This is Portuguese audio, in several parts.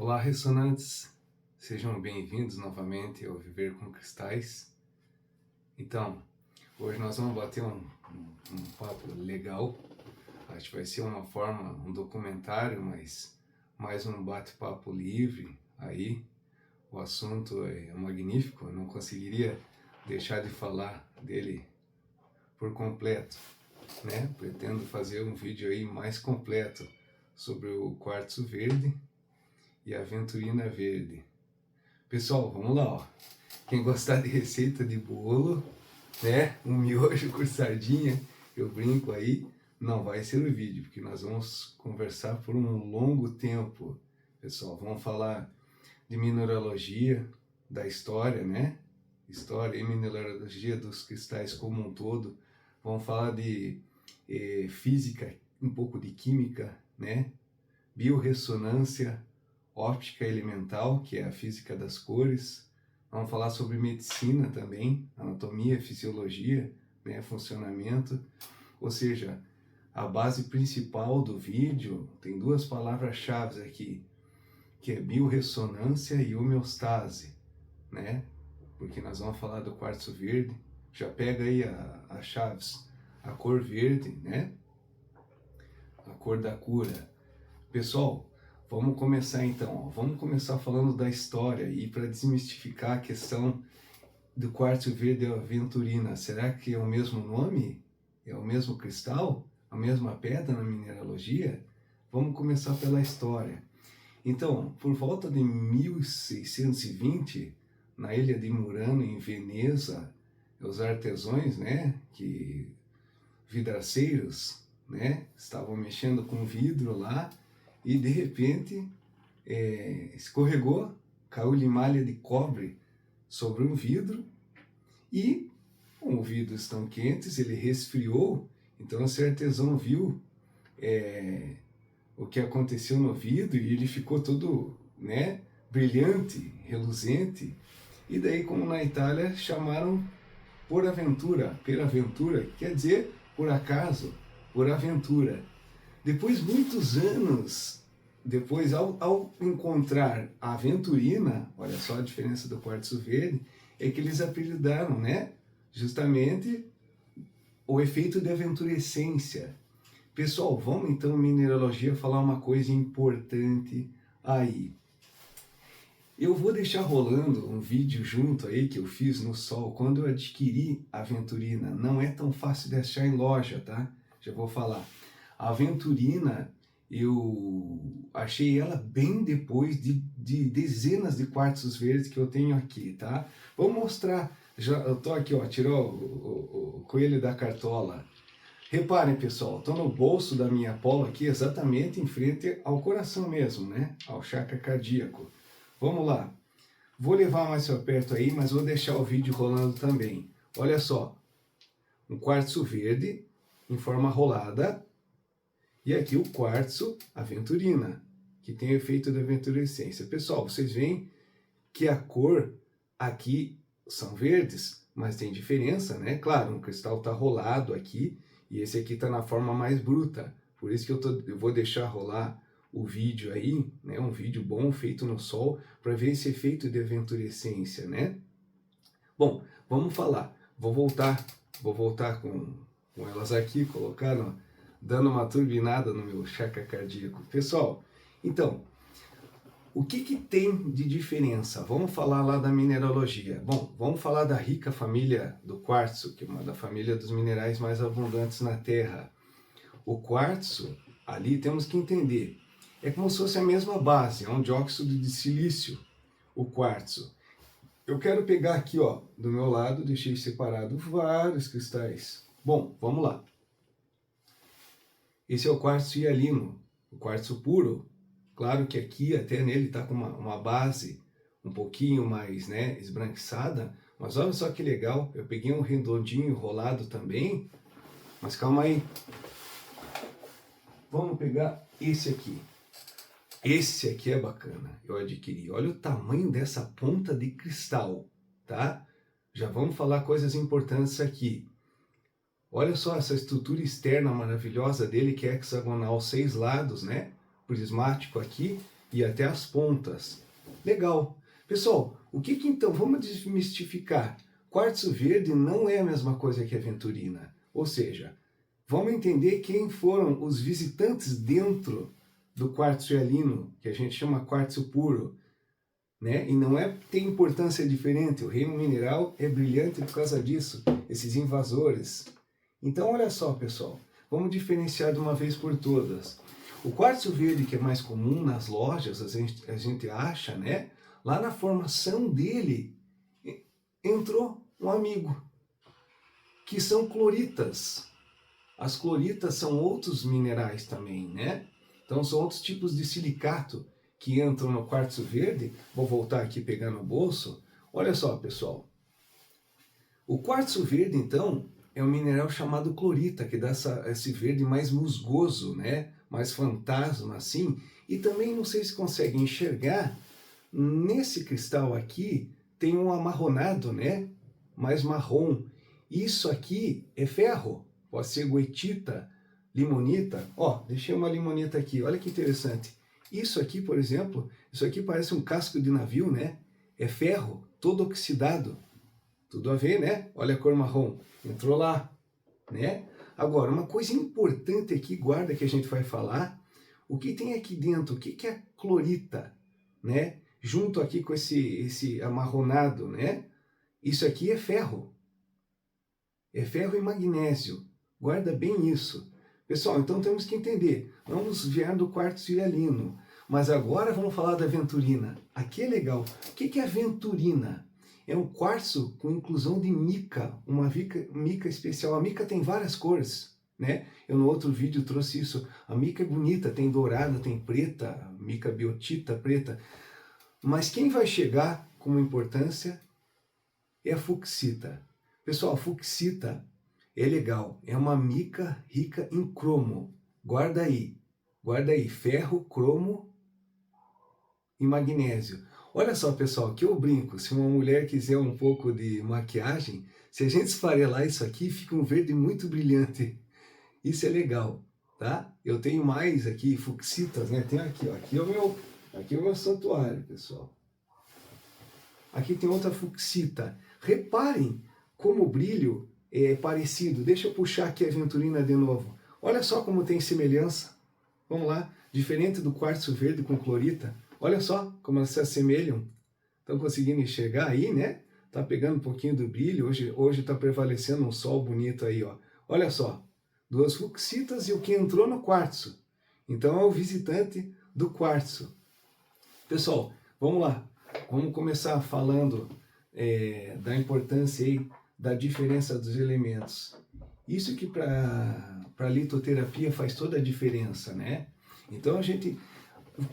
Olá, ressonantes! Sejam bem-vindos novamente ao Viver com Cristais. Então, hoje nós vamos bater um papo legal. Acho que vai ser uma forma, um documentário, mas mais um bate-papo livre aí. O assunto é magnífico, eu não conseguiria deixar de falar dele por completo, né? Pretendo fazer um vídeo aí mais completo sobre o quartzo verde e a aventurina verde. Pessoal, vamos lá, ó. Quem gostar de receita de bolo, né, um miojo com sardinha, eu brinco aí, não vai ser o vídeo, porque nós vamos conversar por um longo tempo. Pessoal, vamos falar de mineralogia, da história, né, história e mineralogia dos cristais como um todo. Vamos falar de física, um pouco de química, né, biorressonância, óptica elemental, que é a física das cores. Vamos falar sobre medicina também, anatomia, fisiologia, né, funcionamento. Ou seja, a base principal do vídeo tem duas palavras-chave aqui, que é biorressonância e homeostase, né? Porque nós vamos falar do quartzo verde. Já pega aí as chaves, a cor verde, né? A cor da cura. Pessoal, vamos começar então, ó. Vamos começar falando da história e para desmistificar a questão do quartzo verde aventurina. Será que é o mesmo nome? É o mesmo cristal? A mesma pedra na mineralogia? Vamos começar pela história. Então, por volta de 1620, na ilha de Murano, em Veneza, os artesãos, né, vidraceiros, né, estavam mexendo com vidro lá, e de repente escorregou, caiu-lhe malha de cobre sobre um vidro e, como os vidros estão quentes, ele resfriou. Então esse artesão viu o que aconteceu no vidro e ele ficou todo, né, brilhante, reluzente. E daí, como na Itália, chamaram por aventura, quer dizer por acaso, por aventura. Depois, muitos anos depois, ao encontrar a aventurina, olha só a diferença do quartzo verde, é que eles apelidaram, né, justamente o efeito de aventurescência. Pessoal, vamos então, mineralogia, falar uma coisa importante aí. Eu vou deixar rolando um vídeo junto aí que eu fiz no sol quando eu adquiri a aventurina. Não é tão fácil de achar em loja, tá? Já vou falar. A aventurina, eu achei ela bem depois de dezenas de quartzos verdes que eu tenho aqui, tá? Vou mostrar, eu tô aqui, ó, tirou o coelho da cartola. Reparem, pessoal, tô no bolso da minha polo aqui, exatamente em frente ao coração mesmo, né? Ao chakra cardíaco. Vamos lá. Vou levar mais para perto aí, mas vou deixar o vídeo rolando também. Olha só, um quartzo verde em forma rolada, e aqui o quartzo aventurina, que tem o efeito da aventurescência. Pessoal, vocês veem que a cor aqui são verdes, mas tem diferença, né? Claro, um cristal está rolado aqui, e esse aqui está na forma mais bruta. Por isso que eu vou deixar rolar o vídeo aí, né? Um vídeo bom feito no sol, para ver esse efeito de aventurescência, né? Bom, vamos falar. Vou voltar com elas aqui, colocando, dando uma turbinada no meu chakra cardíaco. Pessoal, então, o que tem de diferença? Vamos falar lá da mineralogia. Bom, vamos falar da rica família do quartzo, que é uma da família dos minerais mais abundantes na Terra. O quartzo, ali temos que entender, é como se fosse a mesma base, é um dióxido de silício, o quartzo. Eu quero pegar aqui, ó, do meu lado, deixei separado vários cristais. Bom, vamos lá. Esse é o quartzo hialino, o quartzo puro. Claro que aqui, até nele, está com uma base um pouquinho mais, né, esbranquiçada, mas olha só que legal, eu peguei um redondinho enrolado também, mas calma aí. Vamos pegar esse aqui. Esse aqui é bacana, eu adquiri. Olha o tamanho dessa ponta de cristal, tá? Já vamos falar coisas importantes aqui. Olha só essa estrutura externa maravilhosa dele, que é hexagonal, 6 lados, né? Prismático aqui. e até as pontas. Legal. Pessoal, o que então, vamos desmistificar. Quartzo verde não é a mesma coisa que aventurina. Ou seja, vamos entender quem foram os visitantes dentro do quartzo hialino, que a gente chama quartzo puro. Né? E não é tem importância diferente, o reino mineral é brilhante por causa disso, esses invasores. Então olha só, pessoal, vamos diferenciar de uma vez por todas. O quartzo verde, que é mais comum nas lojas, a gente acha, né? Lá na formação dele entrou um amigo, que são cloritas. As cloritas são outros minerais também, né? Então são outros tipos de silicato que entram no quartzo verde. Vou voltar aqui pegar no bolso. Olha só, pessoal. O quartzo verde, então, é um mineral chamado clorita, que dá esse verde mais musgoso, né? Mais fantasma, assim. E também, não sei se conseguem enxergar, nesse cristal aqui tem um amarronado, né? Mais marrom. Isso aqui é ferro. Pode ser goetita, limonita. Ó, deixei uma limonita aqui. Olha que interessante. Isso aqui, por exemplo, isso aqui parece um casco de navio, né? É ferro, todo oxidado. Tudo a ver, né? Olha a cor marrom. Entrou lá, né? Agora, uma coisa importante aqui, guarda, que a gente vai falar. O que tem aqui dentro? O que é clorita, né? Junto aqui com esse amarronado, né? Isso aqui é ferro. É ferro e magnésio. Guarda bem isso. Pessoal, então temos que entender. Vamos ver do quartzo hialino. Mas agora vamos falar da aventurina. Aqui é legal. O que é aventurina? É um quartzo com inclusão de mica, uma mica especial. A mica tem várias cores, né? Eu no outro vídeo trouxe isso. A mica é bonita, tem dourada, tem preta, mica biotita preta. Mas quem vai chegar com importância é a fucsita. Pessoal, a fucsita é legal, é uma mica rica em cromo. Guarda aí, ferro, cromo e magnésio. Olha só, pessoal, que eu brinco, se uma mulher quiser um pouco de maquiagem, se a gente esfarelar isso aqui, fica um verde muito brilhante. Isso é legal, tá? Eu tenho mais aqui, fucsitas, né? Tem aqui, ó, aqui é o meu santuário, pessoal. Aqui tem outra fucsita. Reparem como o brilho é parecido. Deixa eu puxar aqui a aventurina de novo. Olha só como tem semelhança. Vamos lá. Diferente do quartzo verde com clorita. Olha só como elas se assemelham. Estão conseguindo enxergar aí, né? Tá pegando um pouquinho do brilho. Hoje está prevalecendo um sol bonito aí, ó. Olha só. Duas fucsitas e o que entrou no quartzo. Então é o visitante do quartzo. Pessoal, vamos lá. Vamos começar falando da importância aí, da diferença dos elementos. Isso que para a litoterapia faz toda a diferença, né? Então a gente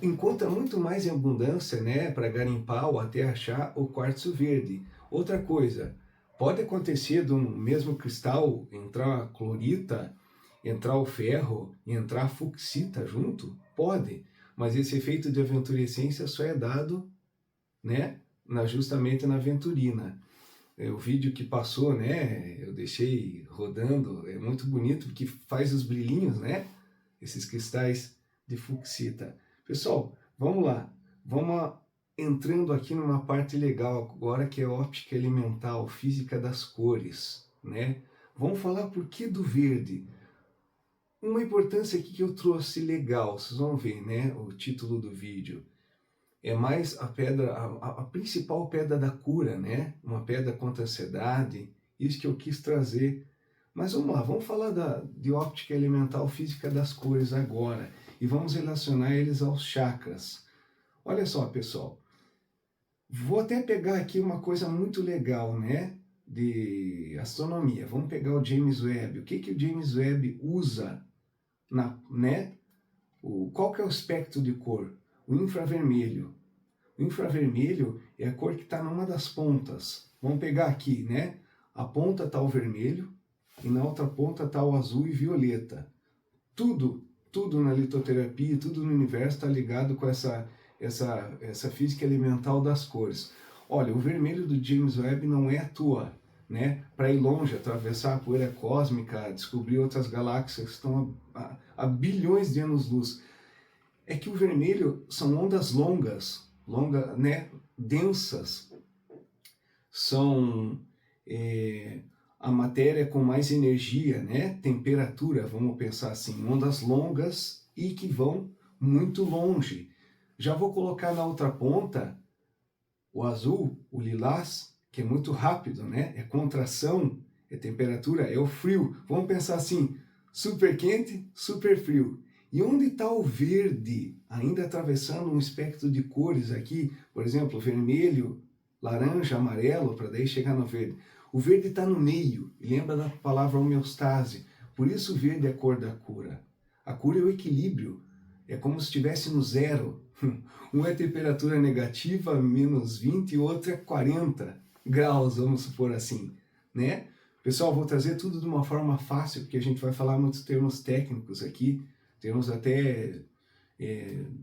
encontra muito mais em abundância, né, para garimpar ou até achar o quartzo verde. Outra coisa, pode acontecer do mesmo cristal entrar a clorita, entrar o ferro e entrar a fucsita junto? Pode, mas esse efeito de aventurescência só é dado, né, justamente na aventurina. O vídeo que passou, né, eu deixei rodando, é muito bonito porque faz os brilhinhos, né, esses cristais de fucsita. Pessoal, vamos lá, vamos entrando aqui numa parte legal agora, que é óptica elemental, física das cores, né? Vamos falar por que do verde. Uma importância aqui que eu trouxe legal, vocês vão ver, né, o título do vídeo. É mais a pedra, a principal pedra da cura, né? Uma pedra contra a ansiedade, isso que eu quis trazer. Mas vamos lá, vamos falar de óptica elemental física das cores agora. E vamos relacionar eles aos chakras. Olha só, pessoal. Vou até pegar aqui uma coisa muito legal, né? De astronomia. Vamos pegar o James Webb. O que o James Webb usa, né? Qual que é o espectro de cor? O infravermelho. O infravermelho é a cor que está numa das pontas. Vamos pegar aqui, né? A ponta está o vermelho e na outra ponta está o azul e violeta. Tudo na litoterapia, tudo no universo está ligado com essa física elemental das cores. Olha, o vermelho do James Webb não é à toa, né? Para ir longe, atravessar a poeira cósmica, descobrir outras galáxias que estão a bilhões de anos-luz. é que o vermelho são ondas longas, né, densas, são a matéria com mais energia, né, temperatura, vamos pensar assim, ondas longas e que vão muito longe. Já vou colocar na outra ponta o azul, o lilás, que é muito rápido, né, é contração, é temperatura, é o frio. Vamos pensar assim, super quente, super frio. E onde está o verde, ainda atravessando um espectro de cores aqui, por exemplo, vermelho, laranja, amarelo, para daí chegar no verde. O verde está no meio, e lembra da palavra homeostase. Por isso o verde é a cor da cura. A cura é o equilíbrio, é como se estivesse no zero. Um é temperatura negativa, menos 20, e outro é 40 graus, vamos supor assim, né? Pessoal, vou trazer tudo de uma forma fácil, porque a gente vai falar muitos termos técnicos aqui, termos até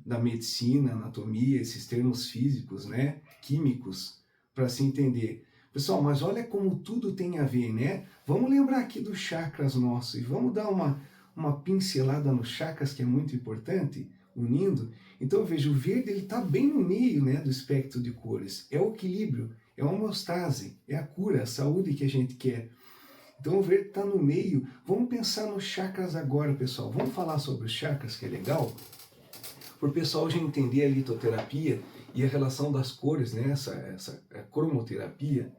da medicina, anatomia, esses termos físicos, né, químicos, para se entender. Pessoal, mas olha como tudo tem a ver, né? Vamos lembrar aqui dos chakras nossos e vamos dar uma pincelada nos chakras, que é muito importante, unindo. Então veja, o verde ele está bem no meio, né, do espectro de cores. É o equilíbrio, é a homeostase, é a cura, a saúde que a gente quer. Então o verde está no meio. Vamos pensar nos chakras agora, pessoal. Vamos falar sobre os chakras, que é legal, para o pessoal já entender a litoterapia e a relação das cores, né? essa cromoterapia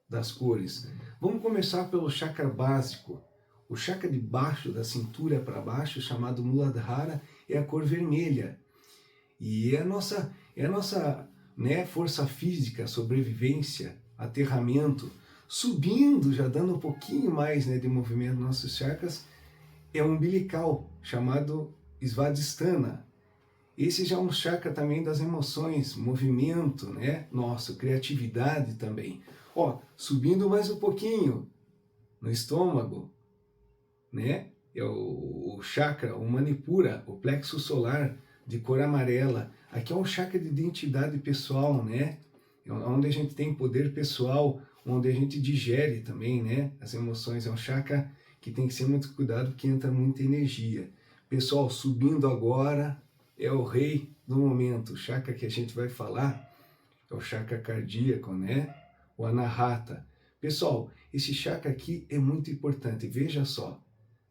das cores. Vamos começar pelo chakra básico. O chakra de baixo, da cintura para baixo, chamado Muladhara, é a cor vermelha. E é a nossa né, força física, sobrevivência, aterramento. Subindo, já dando um pouquinho mais, né, de movimento nos nossos chakras, é o umbilical, chamado Svadhisthana. Esse já é um chakra também das emoções, movimento, né, nosso, criatividade também. Ó, subindo mais um pouquinho, no estômago, né, é o chakra, o Manipura, o plexo solar, de cor amarela. Aqui é um chakra de identidade pessoal, né, onde a gente tem poder pessoal, onde a gente digere também, né, as emoções. É um chakra que tem que ser muito cuidado, porque entra muita energia. Pessoal, subindo agora, é o rei do momento. O chakra que a gente vai falar é o chakra cardíaco, né, o Anahata. Pessoal, esse chakra aqui é muito importante. Veja só,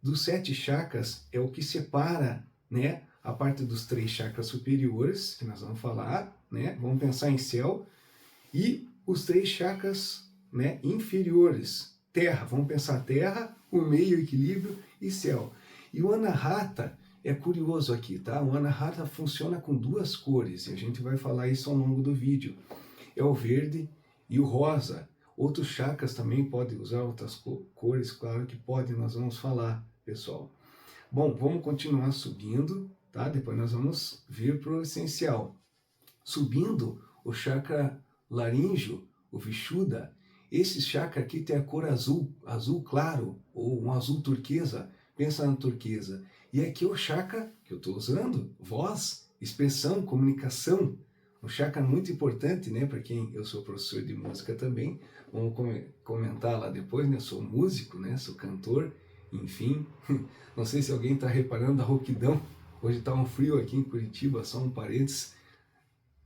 dos 7 chakras é o que separa, né, a parte dos 3 chakras superiores, que nós vamos falar, né, vamos pensar em céu, e os 3 chakras, né, inferiores, terra, vamos pensar terra, o meio, equilíbrio e céu. E o Anahata é curioso aqui, tá? O Anahata funciona com 2 cores, e a gente vai falar isso ao longo do vídeo. É o verde e o rosa. Outros chakras também podem usar outras cores, claro que podem, nós vamos falar, pessoal. Bom, vamos continuar subindo, tá? Depois nós vamos vir para o essencial. Subindo, o chakra laríngeo, o Vishuddha, esse chakra aqui tem a cor azul, azul claro, ou um azul turquesa, pensa na turquesa. E aqui é o chakra que eu estou usando, voz, expressão, comunicação. Um chakra muito importante, né, para quem eu sou professor de música também, vamos comentar lá depois, né, sou músico, né, sou cantor, enfim. Não sei se alguém está reparando a rouquidão, hoje está um frio aqui em Curitiba, só um parênteses.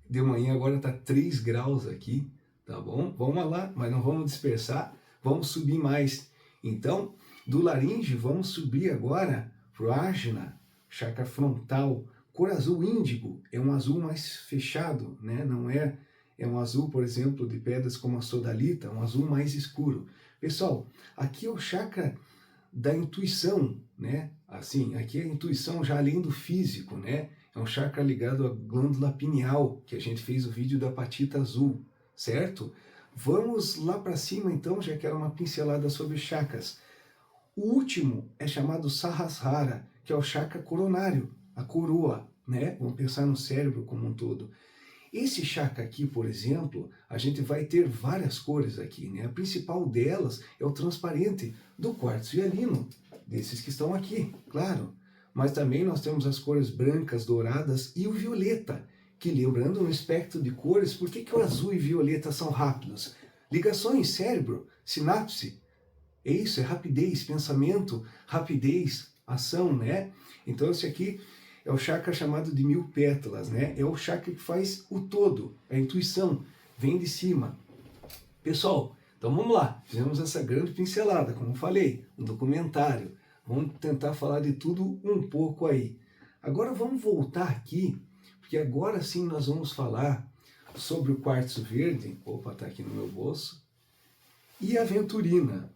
De manhã agora está 3 graus aqui, tá bom? Vamos lá, mas não vamos dispersar, vamos subir mais. Então, do laringe, vamos subir agora para o Ajna, chakra frontal, cor azul índigo, é um azul mais fechado, né? Não é um azul, por exemplo, de pedras como a sodalita, um azul mais escuro. Pessoal, aqui é o chakra da intuição, né? Assim, aqui é a intuição já além do físico, né? É um chakra ligado à glândula pineal, que a gente fez o vídeo da patita azul, certo? Vamos lá para cima então, já que era uma pincelada sobre chakras. O último é chamado Sahasrara, que é o chakra coronário, a coroa, né? Vamos pensar no cérebro como um todo. Esse chakra aqui, por exemplo, a gente vai ter várias cores aqui, né? A principal delas é o transparente do quartzo hialino, desses que estão aqui, claro. Mas também nós temos as cores brancas, douradas e o violeta, que lembrando no espectro de cores, por que o azul e violeta são rápidos? Ligações, cérebro, sinapse, é isso, é rapidez, pensamento, rapidez, ação, né? Então esse aqui é o chakra chamado de 1000 pétalas, né? É o chakra que faz o todo, a intuição, vem de cima. Pessoal, então vamos lá, fizemos essa grande pincelada, como falei, um documentário. Vamos tentar falar de tudo um pouco aí. Agora vamos voltar aqui, porque agora sim nós vamos falar sobre o quartzo verde, opa, está aqui no meu bolso, e a aventurina,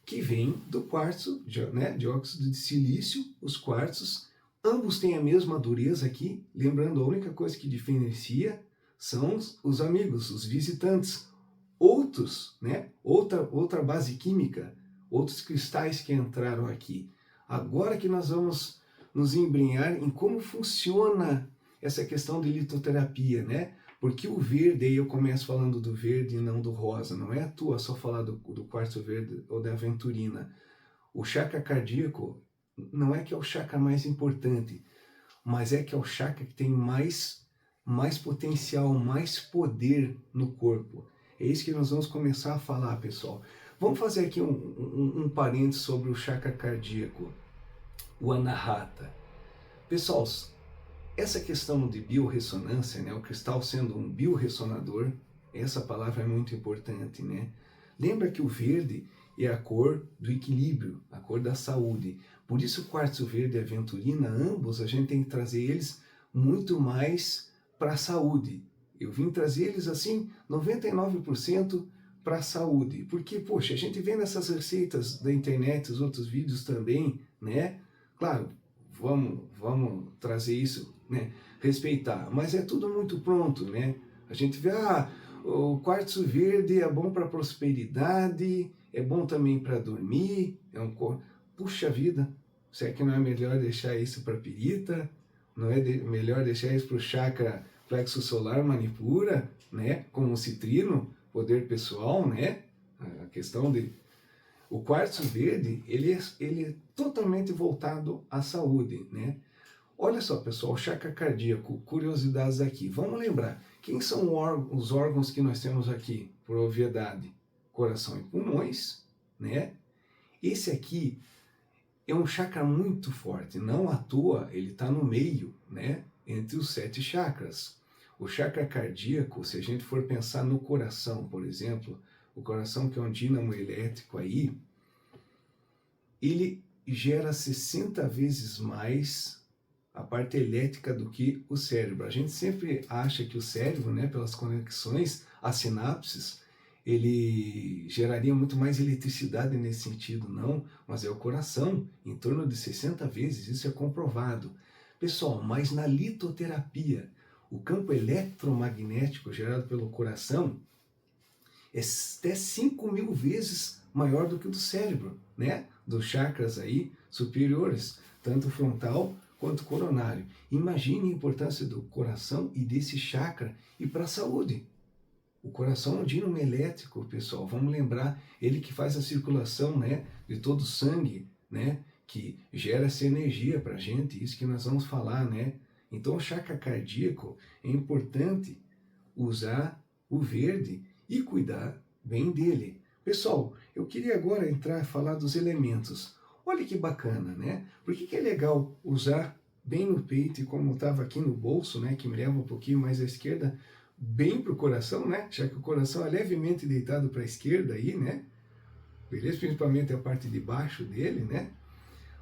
que vem do quartzo, né, dióxido de silício, os quartzos, ambos têm a mesma dureza aqui, lembrando a única coisa que diferencia são os amigos, os visitantes, outros, né, outra base química, outros cristais que entraram aqui. Agora que nós vamos nos embrenhar em como funciona essa questão de litoterapia, né? Porque o verde, aí eu começo falando do verde e não do rosa, não é à toa só falar do quartzo verde ou da aventurina. O chakra cardíaco não é que é o chakra mais importante, mas é que é o chakra que tem mais potencial, mais poder no corpo. É isso que nós vamos começar a falar, pessoal. Vamos fazer aqui um parênteses sobre o chakra cardíaco, o Anahata. Pessoal, essa questão de biorressonância, né, o cristal sendo um biorressonador, essa palavra é muito importante, né? Lembra que o verde é a cor do equilíbrio, a cor da saúde. Por isso o quartzo verde e a aventurina, ambos, a gente tem que trazer eles muito mais para a saúde. Eu vim trazer eles assim, 99% para a saúde. Porque, poxa, a gente vê nessas receitas da internet, os outros vídeos também, né? Claro, vamos trazer isso, né? Respeitar, mas é tudo muito pronto, né? A gente vê, o quartzo verde é bom para prosperidade, é bom também para dormir, puxa vida, será que não é melhor deixar isso para pirita? Não é melhor deixar isso para o chakra plexo solar manipura, né? Como o citrino, poder pessoal, né? A questão de o quartzo verde, ele é totalmente voltado à saúde, né? Olha só, pessoal, o chakra cardíaco, curiosidades aqui. Vamos lembrar, quem são os órgãos que nós temos aqui, por obviedade? Coração e pulmões, né? Esse aqui é um chakra muito forte, não à toa ele está no meio, né? Entre os 7 chakras. O chakra cardíaco, se a gente for pensar no coração, por exemplo, o coração que é um dínamo elétrico aí, ele gera 60 vezes mais a parte elétrica do que o cérebro. A gente sempre acha que o cérebro, né, pelas conexões, as sinapses, ele geraria muito mais eletricidade nesse sentido, não, mas é o coração, em torno de 60 vezes, isso é comprovado. Pessoal, mas na litoterapia, o campo eletromagnético gerado pelo coração é até 5.000 vezes maior do que o do cérebro, né? Dos chakras aí superiores, tanto frontal quanto coronário. Imagine a importância do coração e desse chakra e para a saúde. O coração é um dínamo elétrico, pessoal. Vamos lembrar, ele que faz a circulação, né, de todo o sangue, né, que gera essa energia para a gente, isso que nós vamos falar, né? Então o chakra cardíaco é importante usar o verde e cuidar bem dele. Pessoal, eu queria agora entrar e falar dos elementos. Olha que bacana, né? Por que é legal usar bem no peito e como estava aqui no bolso, né, que me leva um pouquinho mais à esquerda, bem para o coração, né? Já que o coração é levemente deitado para a esquerda aí, né? Beleza? Principalmente a parte de baixo dele, né?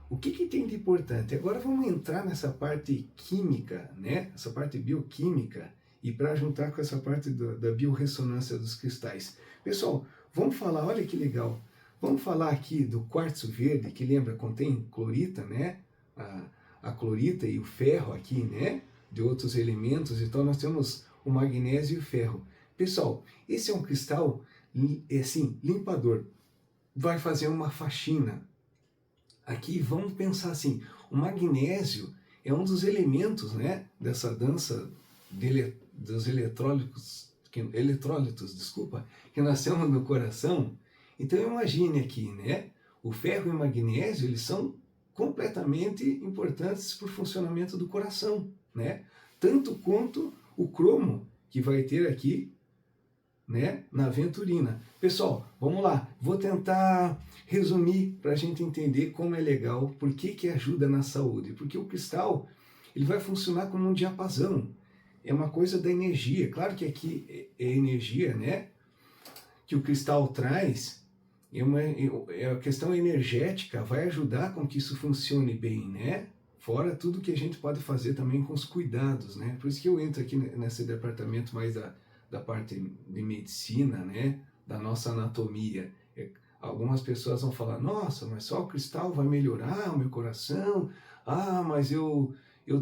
O que tem de importante? Agora vamos entrar nessa parte química, né? Essa parte bioquímica, e para juntar com essa parte da biorressonância dos cristais. Pessoal, vamos falar, olha que legal, vamos falar aqui do quartzo verde, que lembra, contém clorita, né? A clorita e o ferro aqui, né? De outros elementos, então nós temos o magnésio e o ferro. Pessoal, esse é um cristal, assim, limpador, vai fazer uma faxina. Aqui vamos pensar assim, o magnésio é um dos elementos, né, dessa dança dos eletrólitos, desculpa, que nós temos no coração. Então imagine aqui, né, o ferro e o magnésio, eles são completamente importantes para o funcionamento do coração, né, tanto quanto o cromo que vai ter aqui, né, na aventurina. Pessoal, vamos lá, vou tentar resumir para a gente entender como é legal, por que ajuda na saúde, porque o cristal, ele vai funcionar como um diapasão. É uma coisa da energia. Claro que aqui é energia, né, que o cristal traz, é a questão energética, vai ajudar com que isso funcione bem, né? Fora tudo que a gente pode fazer também com os cuidados, né? Por isso que eu entro aqui nesse departamento mais da parte de medicina, né? Da nossa anatomia. Algumas pessoas vão falar, nossa, mas só o cristal vai melhorar o meu coração? Ah, mas eu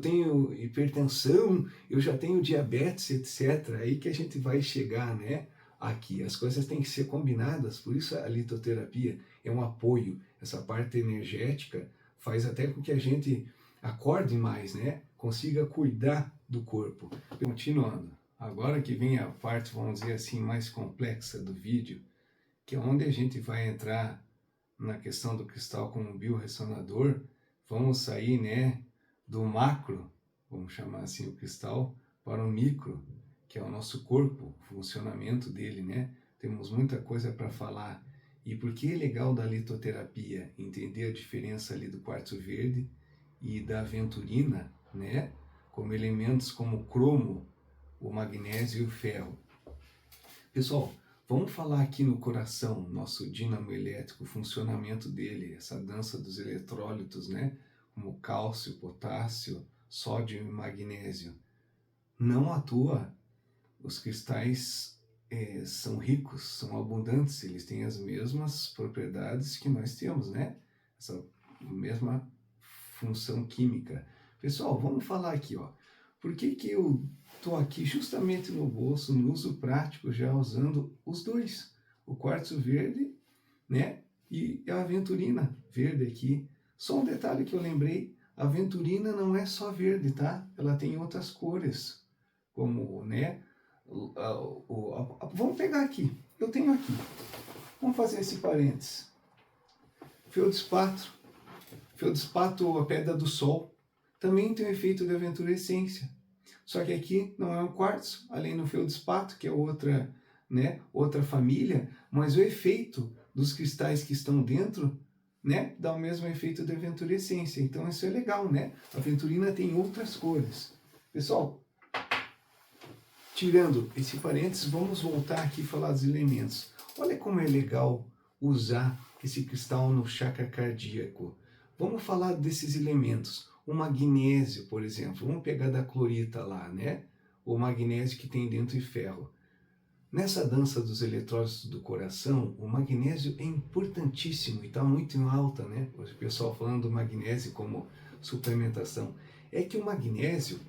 tenho hipertensão, eu já tenho diabetes, etc. Aí que a gente vai chegar, né? Aqui. As coisas têm que ser combinadas, por isso a litoterapia é um apoio. Essa parte energética faz até com que a gente acorde mais, né? Consiga cuidar do corpo. Continuando, agora que vem a parte, vamos dizer assim, mais complexa do vídeo, que é onde a gente vai entrar na questão do cristal como biorressonador, vamos sair, né, do macro, vamos chamar assim o cristal, para o micro, que é o nosso corpo, o funcionamento dele, né? Temos muita coisa para falar. E por que é legal da litoterapia? Entender a diferença ali do quartzo verde e da aventurina, né? Como elementos como o cromo, o magnésio e o ferro. Pessoal, vamos falar aqui no coração, nosso dínamo elétrico, o funcionamento dele, essa dança dos eletrólitos, né? Como cálcio, potássio, sódio e magnésio. Não à toa, os cristais são ricos, são abundantes, eles têm as mesmas propriedades que nós temos, né? Essa mesma função química. Pessoal, vamos falar aqui, ó. Por que eu estou aqui justamente no bolso, no uso prático, já usando os dois? O quartzo verde, né? E a aventurina verde aqui. Só um detalhe que eu lembrei, a aventurina não é só verde, tá? Ela tem outras cores, como, né? Vamos pegar aqui, eu tenho aqui. Vamos fazer esse parênteses. Feldspato. Feldspato, a pedra do sol, também tem o efeito de aventurescência. Só que aqui não é um quartzo, além do feldspato, que é outra, né, outra família, mas o efeito dos cristais que estão dentro, né, dá o mesmo efeito de aventurescência. Então isso é legal, né? A aventurina tem outras cores. Pessoal, tirando esse parênteses, vamos voltar aqui e falar dos elementos. Olha como é legal usar esse cristal no chakra cardíaco. Vamos falar desses elementos. O magnésio, por exemplo, vamos pegar da clorita lá, né? O magnésio que tem dentro de ferro. Nessa dança dos eletrólitos do coração, o magnésio é importantíssimo e está muito em alta, né? O pessoal falando do magnésio como suplementação. É que o magnésio,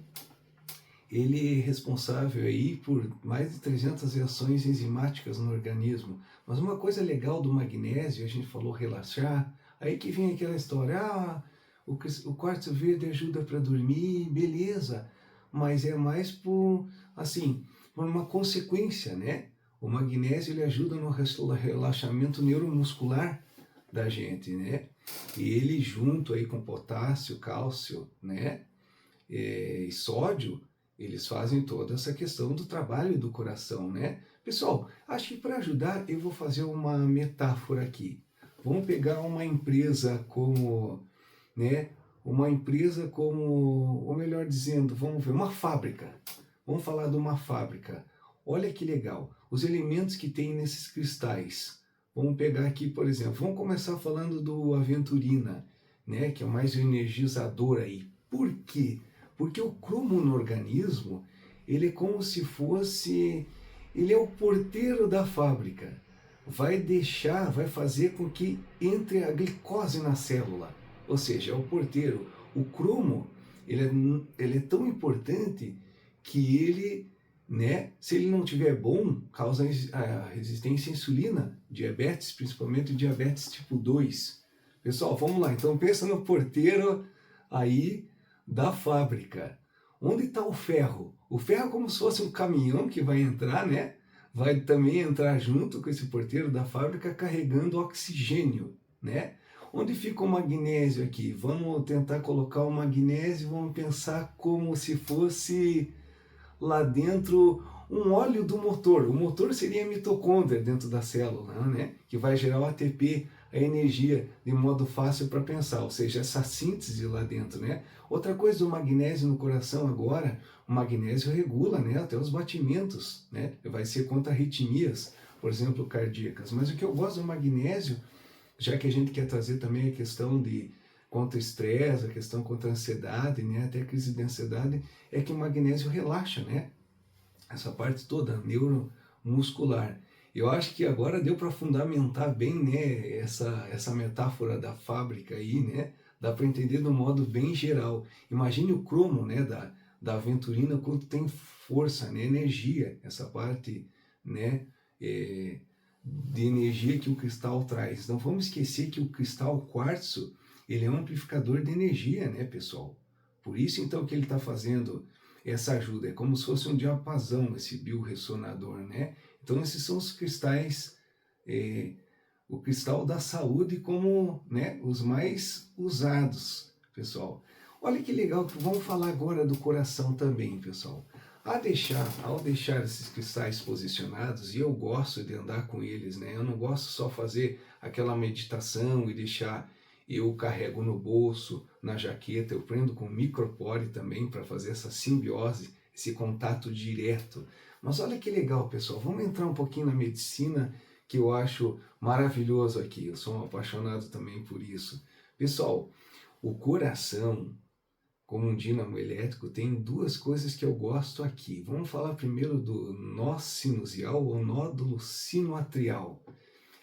ele é responsável aí por mais de 300 reações enzimáticas no organismo. Mas uma coisa legal do magnésio, a gente falou relaxar, aí que vem aquela história, o quartzo verde ajuda para dormir, beleza, mas é mais por, assim, por uma consequência, né? O magnésio ele ajuda no relaxamento neuromuscular da gente, né? E ele junto aí com potássio, cálcio, né? E sódio, eles fazem toda essa questão do trabalho do coração, né? Pessoal, acho que para ajudar eu vou fazer uma metáfora aqui. Vamos pegar uma empresa como, né? Uma empresa como, ou melhor dizendo, vamos ver, uma fábrica. Vamos falar de uma fábrica. Olha que legal, os elementos que tem nesses cristais. Vamos pegar aqui, por exemplo, vamos começar falando do aventurina, né? Que é o mais energizador aí. Por quê? Porque o cromo no organismo, ele é como se fosse, ele é o porteiro da fábrica. Vai fazer com que entre a glicose na célula. Ou seja, é o porteiro. O cromo, ele é tão importante que ele, né, se ele não tiver bom, causa a resistência à insulina, diabetes, principalmente diabetes tipo 2. Pessoal, vamos lá. Então pensa no porteiro aí da fábrica. Onde está o ferro? O ferro é como se fosse um caminhão que vai entrar, né? Vai também entrar junto com esse porteiro da fábrica carregando oxigênio, né? Onde fica o magnésio aqui? Vamos tentar colocar o magnésio, vamos pensar como se fosse lá dentro um óleo do motor. O motor seria a mitocôndria dentro da célula, né? Que vai gerar o ATP. a energia de modo fácil para pensar, ou seja, essa síntese lá dentro, né? Outra coisa, o magnésio no coração agora, o magnésio regula, né, até os batimentos, né? Vai ser contra arritmias, por exemplo, cardíacas. Mas o que eu gosto do magnésio, já que a gente quer trazer também a questão de contra estresse, a questão contra a ansiedade, né, até a crise de ansiedade, é que o magnésio relaxa, né? Essa parte toda neuromuscular. Eu acho que agora deu para fundamentar bem, né, essa metáfora da fábrica aí, né? Dá para entender de um modo bem geral. Imagine o cromo, né, da aventurina, quanto tem força, né, energia, essa parte, né, de energia que o cristal traz. Não vamos esquecer que o cristal quartzo, ele é um amplificador de energia, né, pessoal? Por isso, então, que ele está fazendo essa ajuda. É como se fosse um diapasão, esse biorressonador, né? Então, esses são os cristais, o cristal da saúde como, né, os mais usados, pessoal. Olha que legal, vamos falar agora do coração também, pessoal. Ao deixar esses cristais posicionados, e eu gosto de andar com eles, né? Eu não gosto só fazer aquela meditação e deixar, eu carrego no bolso, na jaqueta, eu prendo com micropore também para fazer essa simbiose, esse contato direto. Mas olha que legal, pessoal, vamos entrar um pouquinho na medicina, que eu acho maravilhoso aqui, eu sou um apaixonado também por isso. Pessoal, o coração, como um dínamo elétrico, tem duas coisas que eu gosto aqui. Vamos falar primeiro do nó sinusial ou nódulo sinoatrial.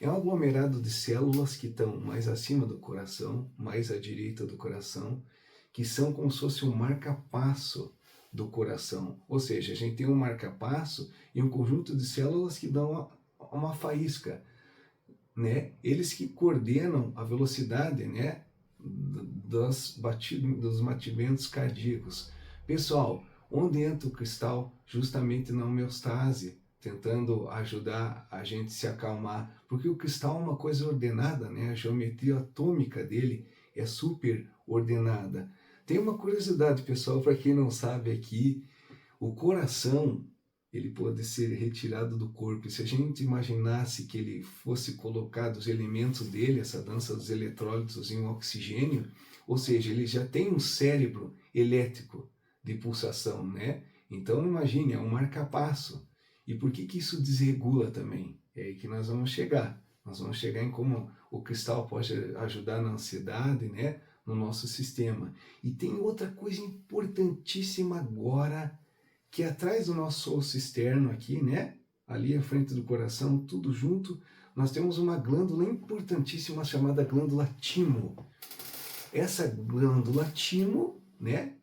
É um aglomerado de células que estão mais acima do coração, mais à direita do coração, que são como se fosse um marca-passo do coração. Ou seja, a gente tem um marca-passo e um conjunto de células que dão uma faísca, né? Eles que coordenam a velocidade, né, dos batimentos cardíacos. Pessoal, onde entra o cristal? Justamente na homeostase, tentando ajudar a gente se acalmar, porque o cristal é uma coisa ordenada, né? A geometria atômica dele é super ordenada. Tem uma curiosidade, pessoal, para quem não sabe aqui, o coração, ele pode ser retirado do corpo. E se a gente imaginasse que ele fosse colocado os elementos dele, essa dança dos eletrólitos em oxigênio, ou seja, ele já tem um cérebro elétrico de pulsação, né? Então imagine, é um marca-passo. E por que que isso desregula também? É aí que nós vamos chegar. Nós vamos chegar em como o cristal pode ajudar na ansiedade, né? No nosso sistema. E tem outra coisa importantíssima agora, que atrás do nosso osso externo aqui, né? Ali à frente do coração, tudo junto, nós temos uma glândula importantíssima chamada glândula timo. Essa glândula timo, né,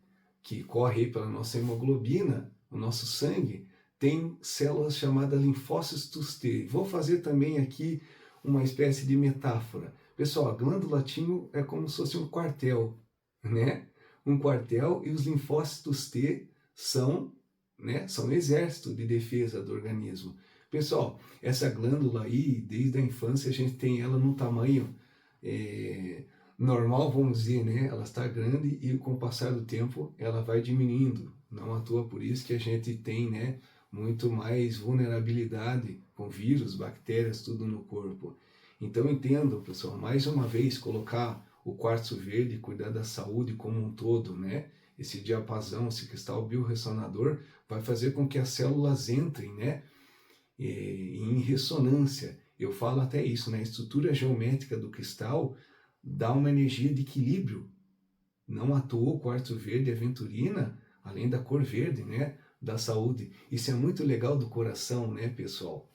que corre pela nossa hemoglobina, o nosso sangue, tem células chamadas linfócitos T. Vou fazer também aqui uma espécie de metáfora. Pessoal, a glândula timo é como se fosse um quartel, né? Um quartel, e os linfócitos T são, né, são um exército de defesa do organismo. Pessoal, essa glândula aí, desde a infância, a gente tem ela num tamanho normal, vamos dizer, né? Ela está grande e com o passar do tempo ela vai diminuindo. Não à toa por isso que a gente tem, né, muito mais vulnerabilidade com vírus, bactérias, tudo no corpo. Então entendam, pessoal, mais uma vez, colocar o quartzo verde, cuidar da saúde como um todo, né? Esse diapasão, esse cristal biorressonador vai fazer com que as células entrem, né, em ressonância. Eu falo até isso, né? A estrutura geométrica do cristal dá uma energia de equilíbrio. Não à toa o quartzo verde é aventurina, além da cor verde, né, da saúde. Isso é muito legal do coração, né, pessoal?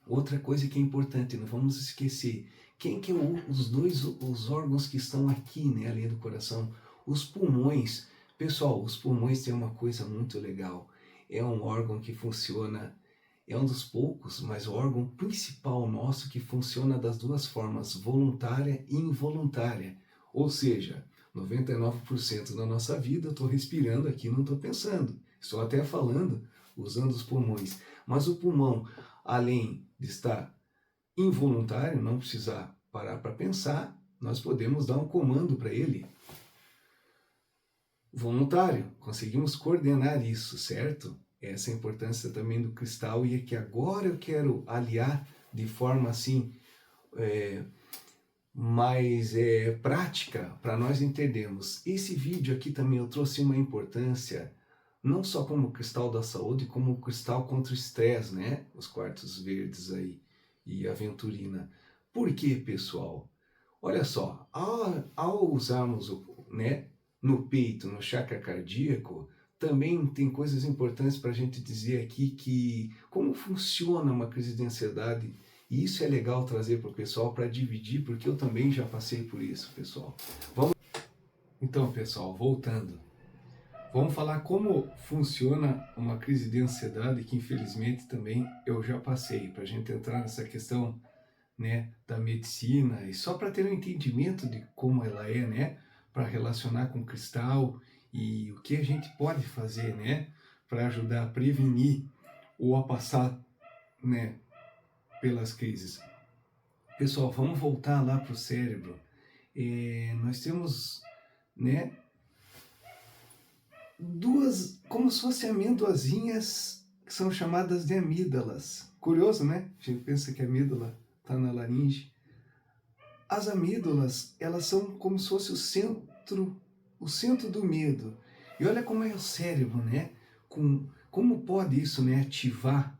Outra coisa que é importante, não vamos esquecer, quem que é os órgãos que estão aqui, né, além do coração? Os pulmões. Pessoal, os pulmões têm uma coisa muito legal. É um órgão que funciona, é um dos poucos, mas o órgão principal nosso que funciona das duas formas, voluntária e involuntária. Ou seja, 99% da nossa vida eu estou respirando aqui, não estou pensando. Estou até falando, usando os pulmões. Mas o pulmão, além de estar involuntário, não precisar parar para pensar, nós podemos dar um comando para ele voluntário. Conseguimos coordenar isso, certo? Essa é a importância também do cristal, e é que agora eu quero aliar de forma assim, mais prática para nós entendermos. Esse vídeo aqui também eu trouxe uma importância, não só como cristal da saúde, como cristal contra o estresse, né? Os quartos verdes aí e aventurina. Por quê, pessoal? Olha só, ao usarmos né, no peito, no chakra cardíaco, também tem coisas importantes para a gente dizer aqui que como funciona uma crise de ansiedade, e isso é legal trazer para o pessoal para dividir, porque eu também já passei por isso, pessoal. Então, pessoal, voltando. Vamos falar como funciona uma crise de ansiedade, que infelizmente também eu já passei, para a gente entrar nessa questão, né, da medicina, e só para ter um entendimento de como ela é, né, para relacionar com o cristal e o que a gente pode fazer, né, para ajudar a prevenir ou a passar, né, pelas crises. Pessoal, vamos voltar lá para o cérebro. Nós temos, né, duas, como se fossem amendoazinhas, que são chamadas de amígdalas. Curioso, né? A gente pensa que a amígdala está na laringe. As amígdalas, elas são como se fosse o centro do medo. E olha como é o cérebro, né? Como pode isso, né, ativar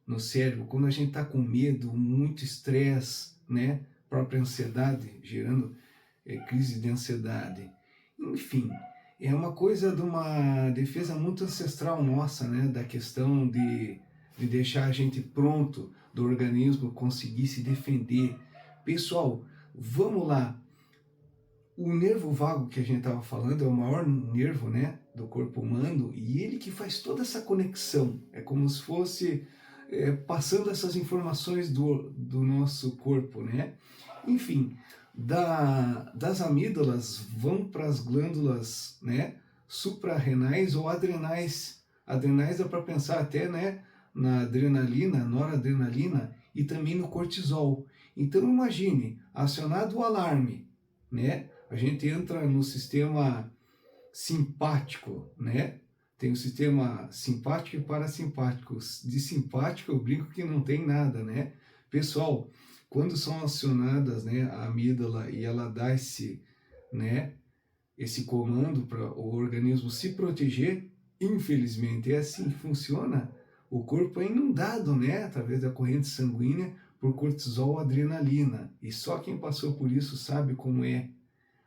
no cérebro quando a gente está com medo, muito estresse, né? Própria ansiedade, gerando crise de ansiedade. Enfim, é uma coisa de uma defesa muito ancestral nossa, né? Da questão de deixar a gente pronto, do organismo conseguir se defender. Pessoal, vamos lá. O nervo vago que a gente estava falando é o maior nervo, né, do corpo humano, e ele que faz toda essa conexão. É como se fosse passando essas informações do nosso corpo, né? Enfim, das amígdalas vão para as glândulas, né, suprarrenais ou adrenais. Adrenais dá para pensar até, né, na adrenalina, noradrenalina e também no cortisol. Então imagine, acionado o alarme, né? A gente entra no sistema simpático, né? Tem o sistema simpático e parasimpático. De simpático eu brinco que não tem nada, né? Pessoal, quando são acionadas, né, a amígdala e ela dá né, esse comando para o organismo se proteger, infelizmente é assim que funciona. O corpo é inundado, né, através da corrente sanguínea por cortisol, adrenalina. E só quem passou por isso sabe como é.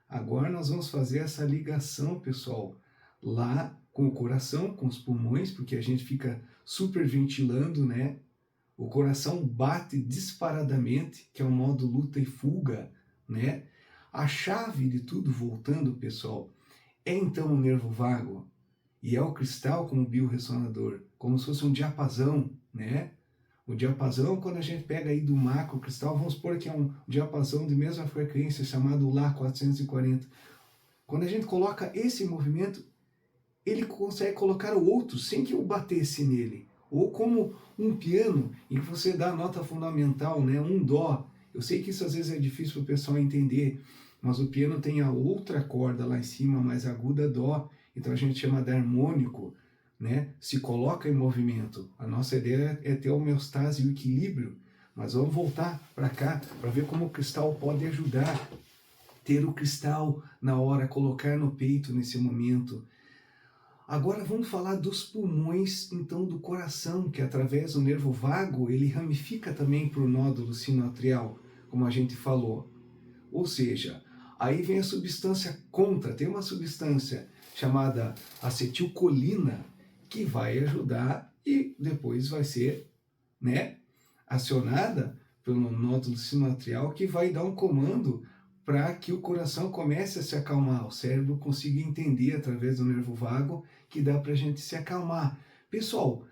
Agora nós vamos fazer essa ligação, pessoal, lá com o coração, com os pulmões, porque a gente fica superventilando, né? O coração bate disparadamente, que é o modo luta e fuga, né? A chave de tudo, voltando, pessoal, é então o nervo vago, e é o cristal como biorressonador, como se fosse um diapasão, né? O diapasão, quando a gente pega aí do macro cristal, vamos supor que é um diapasão de mesma frequência, chamado Lá 440. Quando a gente coloca esse movimento, ele consegue colocar o outro sem que eu batesse nele. Ou como um piano, em que você dá a nota fundamental, né, um dó. Eu sei que isso às vezes é difícil para o pessoal entender, mas o piano tem a outra corda lá em cima, mais aguda, dó. Então a gente chama de harmônico, né? Se coloca em movimento. A nossa ideia é ter a homeostase e o equilíbrio, mas vamos voltar para cá para ver como o cristal pode ajudar. Ter o cristal na hora, colocar no peito nesse momento. Agora vamos falar dos pulmões, então do coração, que através do nervo vago ele ramifica também para o nódulo sinoatrial, como a gente falou. Ou seja, aí vem a substância contra, tem uma substância chamada acetilcolina, que vai ajudar e depois vai ser, né, acionada pelo nódulo sinoatrial, que vai dar um comando para que o coração comece a se acalmar, o cérebro consiga entender através do nervo vago que dá para a gente se acalmar. Pessoal,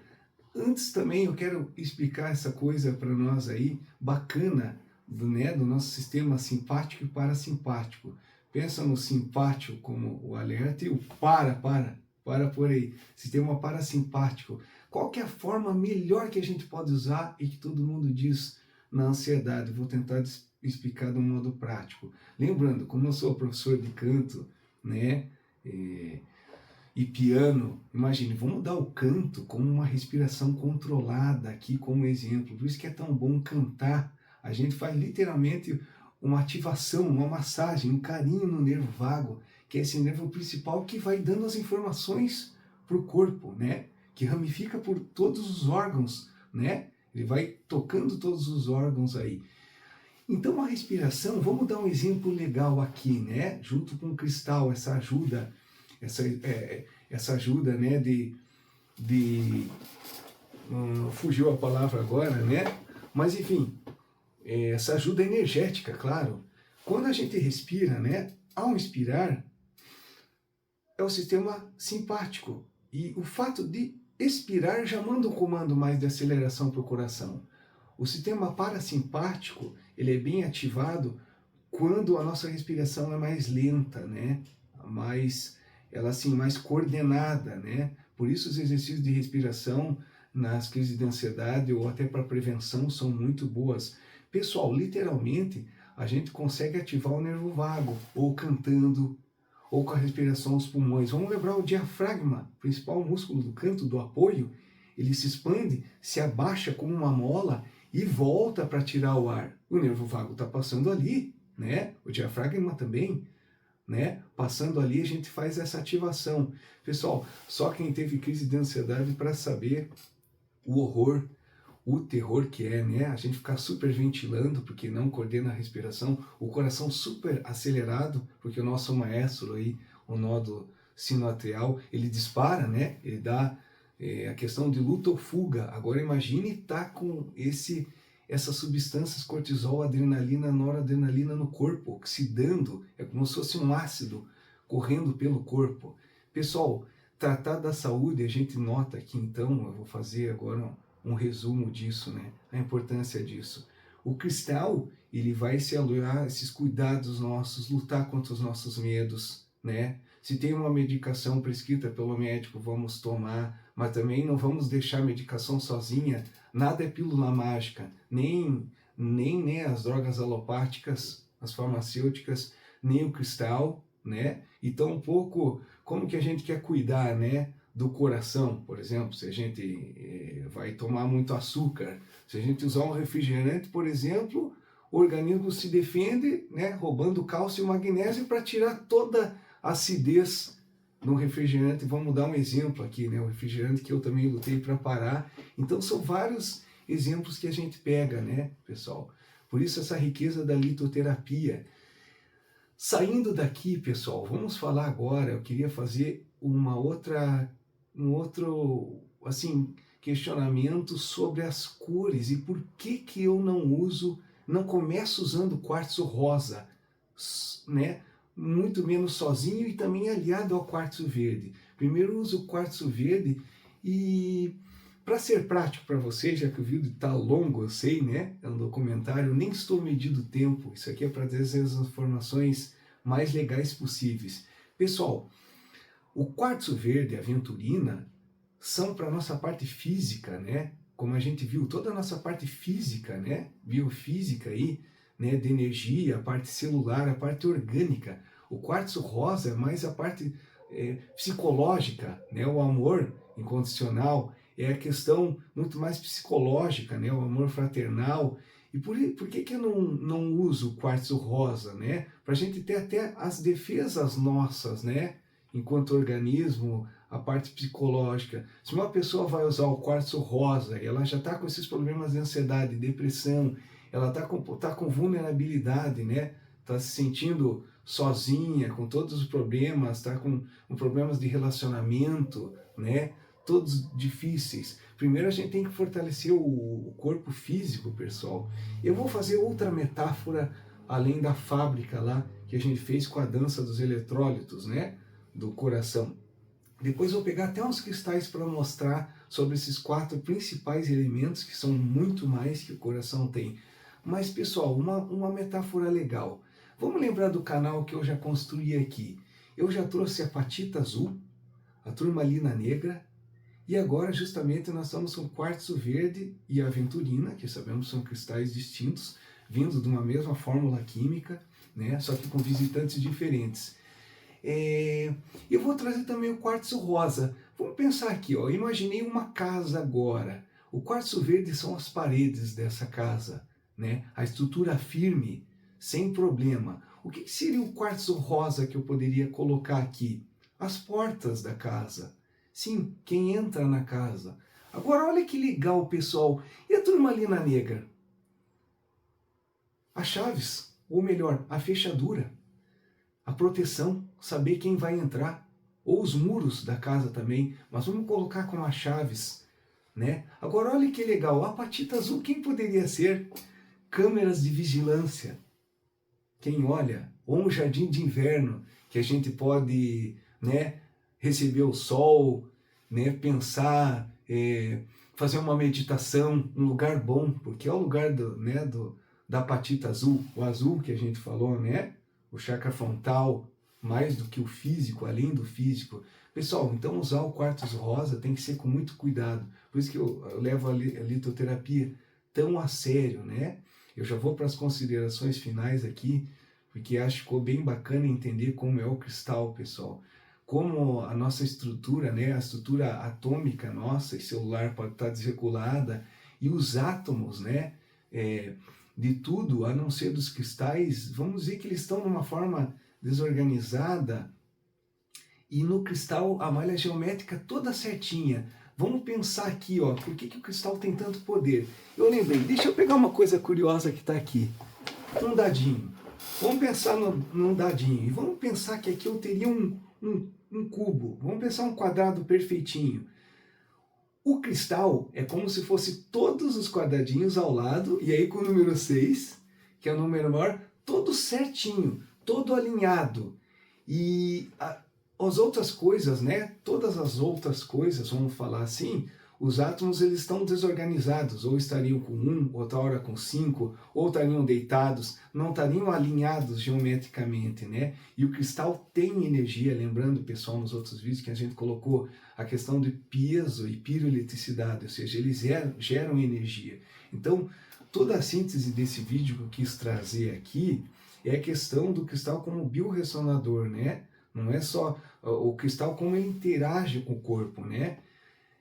antes também eu quero explicar essa coisa para nós aí, bacana, do nosso sistema simpático e parasimpático. Pensa no simpático como o alerta e o para por aí. Sistema parasimpático. Qual que é a forma melhor que a gente pode usar e que todo mundo diz na ansiedade? Vou tentar explicar de um modo prático. Lembrando, como eu sou professor de canto, né, e piano, imagine, vamos dar o canto como uma respiração controlada aqui como exemplo. Por isso que é tão bom cantar. A gente faz literalmente uma ativação, uma massagem, um carinho no nervo vago, que é esse nervo principal que vai dando as informações para o corpo, né? Que ramifica por todos os órgãos, né? Ele vai tocando todos os órgãos aí. Então a respiração, vamos dar um exemplo legal aqui, né? Junto com o cristal, essa ajuda, essa ajuda, né? Fugiu a palavra agora, né? Mas enfim, essa ajuda energética, claro. Quando a gente respira, né? Ao inspirar, é o sistema simpático. E o fato de expirar já manda um comando mais de aceleração para o coração. O sistema parasimpático, ele é bem ativado quando a nossa respiração é mais lenta, né? Ela assim, mais coordenada, né? Por isso os exercícios de respiração nas crises de ansiedade ou até para prevenção são muito boas. Pessoal, literalmente, a gente consegue ativar o nervo vago, ou cantando, ou com a respiração aos pulmões. Vamos lembrar o diafragma, principal músculo do canto, do apoio, ele se expande, se abaixa como uma mola e volta para tirar o ar. O nervo vago está passando ali, né? O diafragma também, né? Passando ali a gente faz essa ativação. Pessoal, só quem teve crise de ansiedade para saber o horror, o terror que é, né? A gente ficar super ventilando porque não coordena a respiração, o coração super acelerado, porque o nosso maestro aí, o nódo sinoatrial, ele dispara, né? Ele dá a questão de luta ou fuga. Agora imagine estar com essas substâncias cortisol, adrenalina, noradrenalina no corpo, oxidando, é como se fosse um ácido correndo pelo corpo. Pessoal, tratar da saúde, a gente nota aqui então, eu vou fazer agora um resumo disso, né? A importância disso. O cristal, ele vai se aliar a esses cuidados nossos, lutar contra os nossos medos, né? Se tem uma medicação prescrita pelo médico, vamos tomar, mas também não vamos deixar a medicação sozinha. Nada é pílula mágica, nem as drogas alopáticas, as farmacêuticas, nem o cristal, né? E tampouco como que a gente quer cuidar, né? Do coração, por exemplo, se a gente vai tomar muito açúcar, se a gente usar um refrigerante, por exemplo, o organismo se defende, né, roubando cálcio e magnésio para tirar toda a acidez no refrigerante. Vamos dar um exemplo aqui, né, o refrigerante que eu também lutei para parar. Então são vários exemplos que a gente pega, né, pessoal? Por isso essa riqueza da litoterapia. Saindo daqui, pessoal, vamos falar agora, eu queria fazer um outro assim, questionamento sobre as cores e por que eu não começo usando quartzo rosa, né? Muito menos sozinho e também aliado ao quartzo verde. Primeiro uso o quartzo verde e para ser prático para vocês, já que o vídeo está longo, eu sei, né? É um documentário, nem estou medindo o tempo. Isso aqui é para trazer as informações mais legais possíveis. Pessoal, o quartzo verde e a aventurina são para a nossa parte física, né? Como a gente viu, toda a nossa parte física, né? Biofísica aí, né? De energia, a parte celular, a parte orgânica. O quartzo rosa é mais a parte psicológica, né? O amor incondicional é a questão muito mais psicológica, né? O amor fraternal. E por que eu não uso o quartzo rosa, né? Para a gente ter até as defesas nossas, né? Enquanto organismo, a parte psicológica. Se uma pessoa vai usar o quartzo rosa e ela já está com esses problemas de ansiedade, depressão, ela está com vulnerabilidade, né? Está se sentindo sozinha, com todos os problemas, está com problemas de relacionamento, né? Todos difíceis. Primeiro a gente tem que fortalecer o corpo físico, pessoal. Eu vou fazer outra metáfora além da fábrica lá que a gente fez com a dança dos eletrólitos, né? Do coração. Depois vou pegar até uns cristais para mostrar sobre esses 4 principais elementos, que são muito mais que o coração tem. Mas, pessoal, uma metáfora legal. Vamos lembrar do canal que eu já construí aqui. Eu já trouxe a patita azul, a turmalina negra, e agora justamente nós estamos com quartzo verde e a aventurina, que sabemos são cristais distintos, vindos de uma mesma fórmula química, né? Só que com visitantes diferentes. Eu vou trazer também o quartzo rosa. Vamos pensar aqui, ó. Imaginei uma casa agora. O quartzo verde são as paredes dessa casa, né? A estrutura firme sem problema. O que seria o quartzo rosa que eu poderia colocar aqui? As portas da casa. Sim, quem entra na casa. Agora olha que legal, pessoal. E a turmalina negra? As chaves, ou melhor, a fechadura, a proteção, saber quem vai entrar. Ou os muros da casa também, mas vamos colocar como as chaves, né? Agora olha que legal, a apatita azul, quem poderia ser? Câmeras de vigilância. Quem olha? Ou um jardim de inverno, que a gente pode, né, receber o sol, né, pensar, fazer uma meditação, um lugar bom, porque é o lugar da apatita azul, o azul que a gente falou, né? O chakra frontal, mais do que o físico, além do físico. Pessoal, então usar o quartzo rosa tem que ser com muito cuidado. Por isso que eu levo a litoterapia tão a sério, né? Eu já vou para as considerações finais aqui, porque acho que ficou bem bacana entender como é o cristal, pessoal. Como a nossa estrutura, né? A estrutura atômica nossa e celular pode estar desregulada, e os átomos, né? De tudo, a não ser dos cristais, vamos dizer que eles estão numa forma desorganizada, e no cristal a malha geométrica toda certinha. Vamos pensar aqui, ó, por que o cristal tem tanto poder? Eu lembrei, deixa eu pegar uma coisa curiosa que está aqui. Um dadinho. Vamos pensar num dadinho. E vamos pensar que aqui eu teria um cubo. Vamos pensar um quadrado perfeitinho. O cristal é como se fosse todos os quadradinhos ao lado, e aí com o número 6, que é o número maior, todo certinho, todo alinhado. E as outras coisas, né? Todas as outras coisas, vamos falar assim, os átomos eles estão desorganizados, ou estariam com 1, outra hora com 5, ou estariam deitados, não estariam alinhados geometricamente, né? E o cristal tem energia, lembrando, pessoal, nos outros vídeos que a gente colocou a questão de piezo e piroeletricidade, ou seja, eles geram energia. Então, toda a síntese desse vídeo que eu quis trazer aqui é a questão do cristal como biorressonador, né? Não é só o cristal como ele interage com o corpo, né?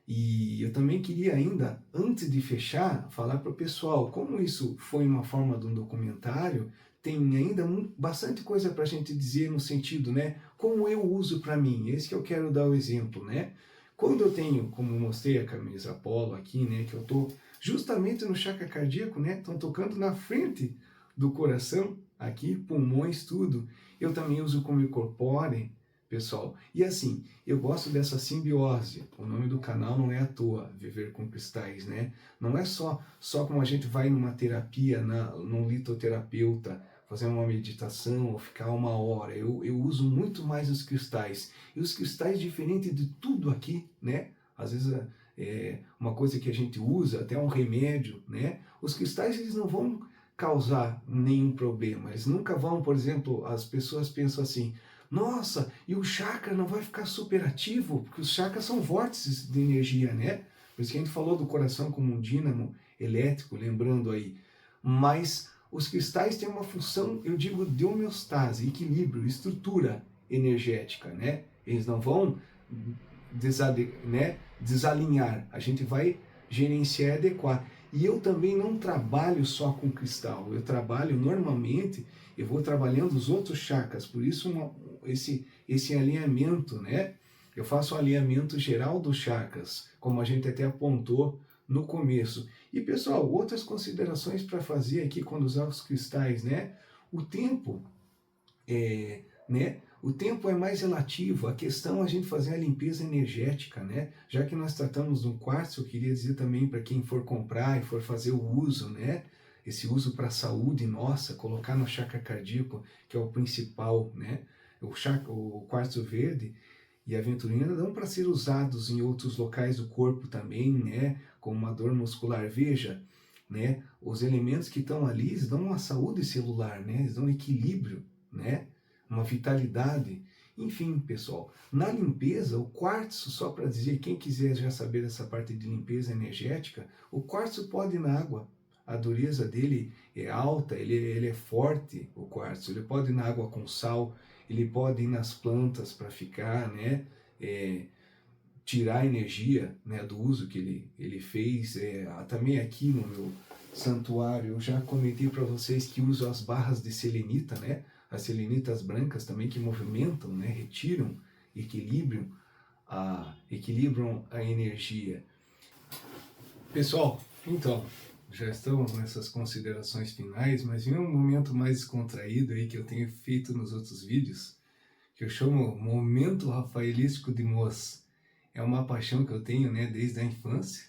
E eu também queria ainda, antes de fechar, falar para o pessoal, como isso foi uma forma de um documentário, tem ainda bastante coisa para a gente dizer no sentido, né? Como eu uso para mim, esse que eu quero dar o exemplo, né? Quando eu tenho, como eu mostrei a camisa polo aqui, né? Que eu estou justamente no chakra cardíaco, né? Estão tocando na frente do coração, aqui, pulmões, tudo. Eu também uso como incorpore, pessoal. E assim, eu gosto dessa simbiose. O nome do canal não é à toa, Viver com Cristais, né? Não é só como a gente vai numa terapia, num litoterapeuta, fazer uma meditação ou ficar 1 hora. Eu uso muito mais os cristais. E os cristais, diferente de tudo aqui, né? Às vezes uma coisa que a gente usa, até um remédio, né? Os cristais, eles não vão causar nenhum problema. Eles nunca vão, por exemplo, as pessoas pensam assim, nossa, e o chakra não vai ficar super ativo? Porque os chakras são vórtices de energia, né? Por isso que a gente falou do coração como um dínamo elétrico, lembrando aí. Mas os cristais têm uma função, eu digo, de homeostase, equilíbrio, estrutura energética, né? Eles não vão desalinhar, a gente vai gerenciar e adequar. E eu também não trabalho só com cristal, eu trabalho normalmente, eu vou trabalhando os outros chakras, por isso esse alinhamento, né? Eu faço um alinhamento geral dos chakras, como a gente até apontou no começo. E pessoal, outras considerações para fazer aqui quando usar os cristais, né? O tempo o tempo é mais relativo, a questão é a gente fazer a limpeza energética, né? Já que nós tratamos de um quartzo, eu queria dizer também para quem for comprar e for fazer o uso, né? Esse uso para a saúde nossa, colocar no chakra cardíaco, que é o principal, né? O quartzo verde e a aventurina dão para ser usados em outros locais do corpo também, né? Como uma dor muscular. Veja, né? Os elementos que estão ali, eles dão uma saúde celular, né? Eles dão um equilíbrio, né? Uma vitalidade. Enfim, pessoal, na limpeza, o quartzo, só para dizer, quem quiser já saber dessa parte de limpeza energética, o quartzo pode ir na água. A dureza dele é alta, ele é forte, o quartzo. Ele pode ir na água com sal, ele pode ir nas plantas para ficar, né? Tirar a energia, né, do uso que ele fez. Também aqui no meu santuário, eu já comentei para vocês que uso as barras de selenita, né? As selenitas brancas também que movimentam, né? Retiram, equilibram a energia. Pessoal, então, já estamos nessas considerações finais, mas em um momento mais descontraído aí que eu tenho feito nos outros vídeos, que eu chamo Momento Rafaelístico de Moz. É uma paixão que eu tenho, né, desde a infância,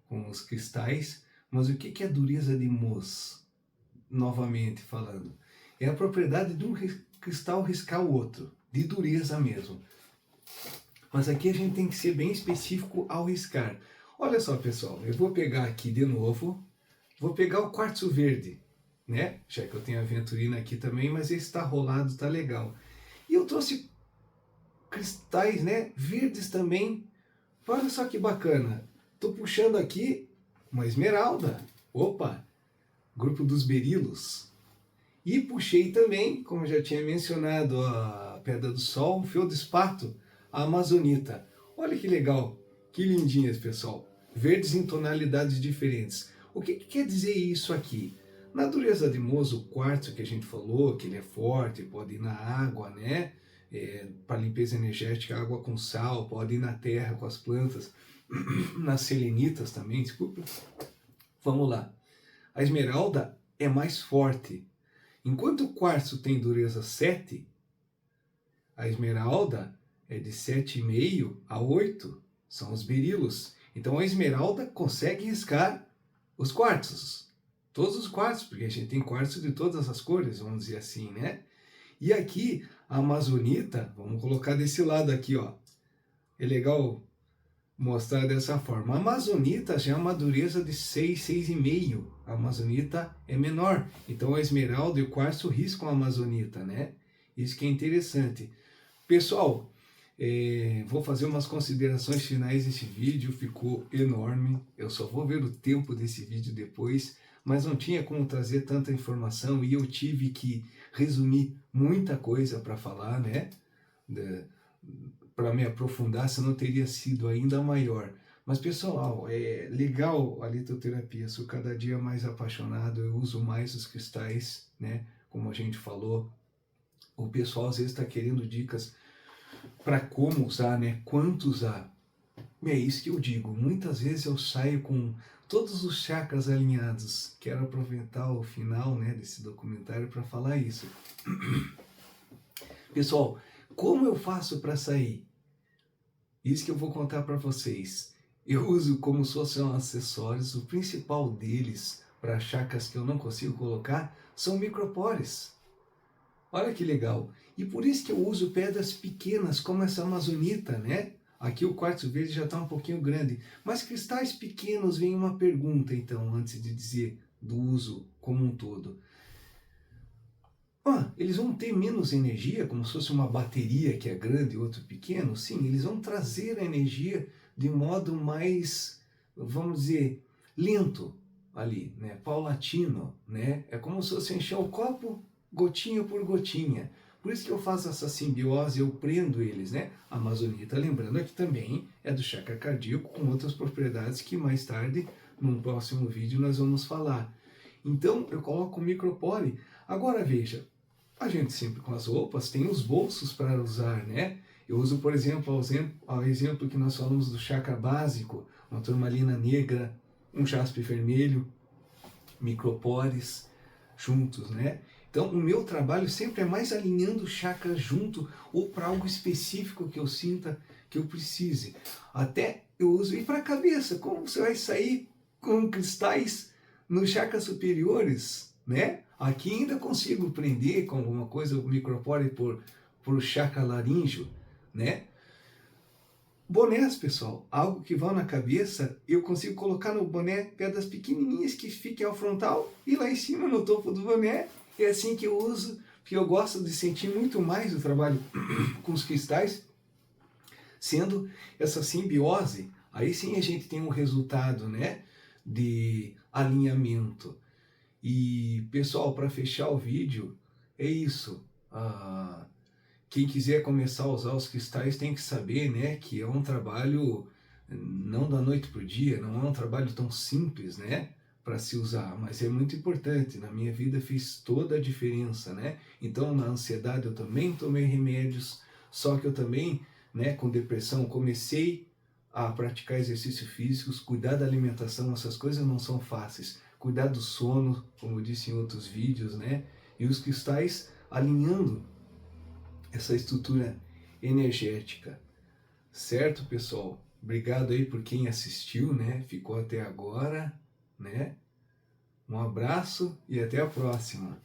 com os cristais. Mas o que é dureza de Moz? Novamente falando, é a propriedade de um cristal riscar o outro, de dureza mesmo. Mas aqui a gente tem que ser bem específico ao riscar. Olha só, pessoal, eu vou pegar aqui de novo, vou pegar o quartzo verde, né? Já que eu tenho a aventurina aqui também, mas esse está rolado, tá legal. E eu trouxe cristais, né, verdes também. Olha só que bacana. Tô puxando aqui uma esmeralda. Opa, grupo dos berilos. E puxei também, como já tinha mencionado, a pedra do sol, o feldspato, a amazonita. Olha que legal, que lindinhas, pessoal. Verdes em tonalidades diferentes. O que quer dizer isso aqui? Na dureza de Moz, o quartzo que a gente falou, que ele é forte, pode ir na água, né? Para limpeza energética, água com sal, pode ir na terra com as plantas, nas selenitas também, desculpa. Vamos lá. A esmeralda é mais forte. Enquanto o quartzo tem dureza 7, a esmeralda é de 7,5 a 8, são os berilos. Então a esmeralda consegue riscar os quartzos, todos os quartzos, porque a gente tem quartzo de todas as cores, vamos dizer assim, né? E aqui a amazonita, vamos colocar desse lado aqui, ó. É legal mostrar dessa forma. A amazonita já é uma dureza de 6, 6,5. A amazonita é menor. Então a esmeralda e o quartzo riscam a amazonita, né? Isso que é interessante. Pessoal, vou fazer umas considerações finais desse vídeo. Ficou enorme. Eu só vou ver o tempo desse vídeo depois. Mas não tinha como trazer tanta informação e eu tive que resumir muita coisa para falar, né? Para me aprofundar, senão teria sido ainda maior. Mas pessoal, é legal a litoterapia, sou cada dia mais apaixonado, eu uso mais os cristais, né? Como a gente falou, o pessoal às vezes está querendo dicas para como usar, né? Quanto usar. E é isso que eu digo, muitas vezes eu saio com todos os chakras alinhados. Quero aproveitar o final, né, desse documentário para falar isso. Pessoal, como eu faço para sair? Isso que eu vou contar para vocês. Eu uso como se fossem acessórios, o principal deles para chakras que eu não consigo colocar são micropores. Olha que legal. E por isso que eu uso pedras pequenas como essa amazonita, né? Aqui o quartzo verde já está um pouquinho grande. Mas cristais pequenos, vem uma pergunta então, antes de dizer do uso como um todo. Eles vão ter menos energia, como se fosse uma bateria que é grande e outro pequeno? Sim, eles vão trazer a energia de modo mais, vamos dizer, lento ali, né? Paulatino, né? É como se fosse encher o copo gotinha por gotinha. Por isso que eu faço essa simbiose, eu prendo eles, né? A amazonita, lembrando aqui também, é do chakra cardíaco, com outras propriedades que mais tarde, num próximo vídeo, nós vamos falar. Então, eu coloco o micropore. Agora, veja, a gente sempre com as roupas tem os bolsos para usar, né? Eu uso, por exemplo, ao exemplo que nós falamos do chakra básico, uma turmalina negra, um jaspe vermelho, micropores juntos, né? Então, o meu trabalho sempre é mais alinhando chakras junto ou para algo específico que eu sinta que eu precise. Até eu uso, e para a cabeça, como você vai sair com cristais nos chakras superiores, né? Aqui ainda consigo prender com alguma coisa o micropore por chakra laríngeo, né? Bonés, pessoal, algo que vai na cabeça, eu consigo colocar no boné pedras pequenininhas que fiquem ao frontal e lá em cima no topo do boné. É assim que eu uso, porque eu gosto de sentir muito mais o trabalho com os cristais, sendo essa simbiose, aí sim a gente tem um resultado, né, de alinhamento. E pessoal, para fechar o vídeo, é isso. Quem quiser começar a usar os cristais tem que saber, né, que é um trabalho não da noite para o dia, não é um trabalho tão simples, né? para se usar, mas é muito importante. Na minha vida fez toda a diferença, né? Então, na ansiedade eu também tomei remédios, só que eu também, né, com depressão, comecei a praticar exercícios físicos, cuidar da alimentação. Essas coisas não são fáceis. Cuidar do sono, como eu disse em outros vídeos, né? E os cristais alinhando essa estrutura energética. Certo, pessoal? Obrigado aí por quem assistiu, né? Ficou até agora, né? Um abraço e até a próxima.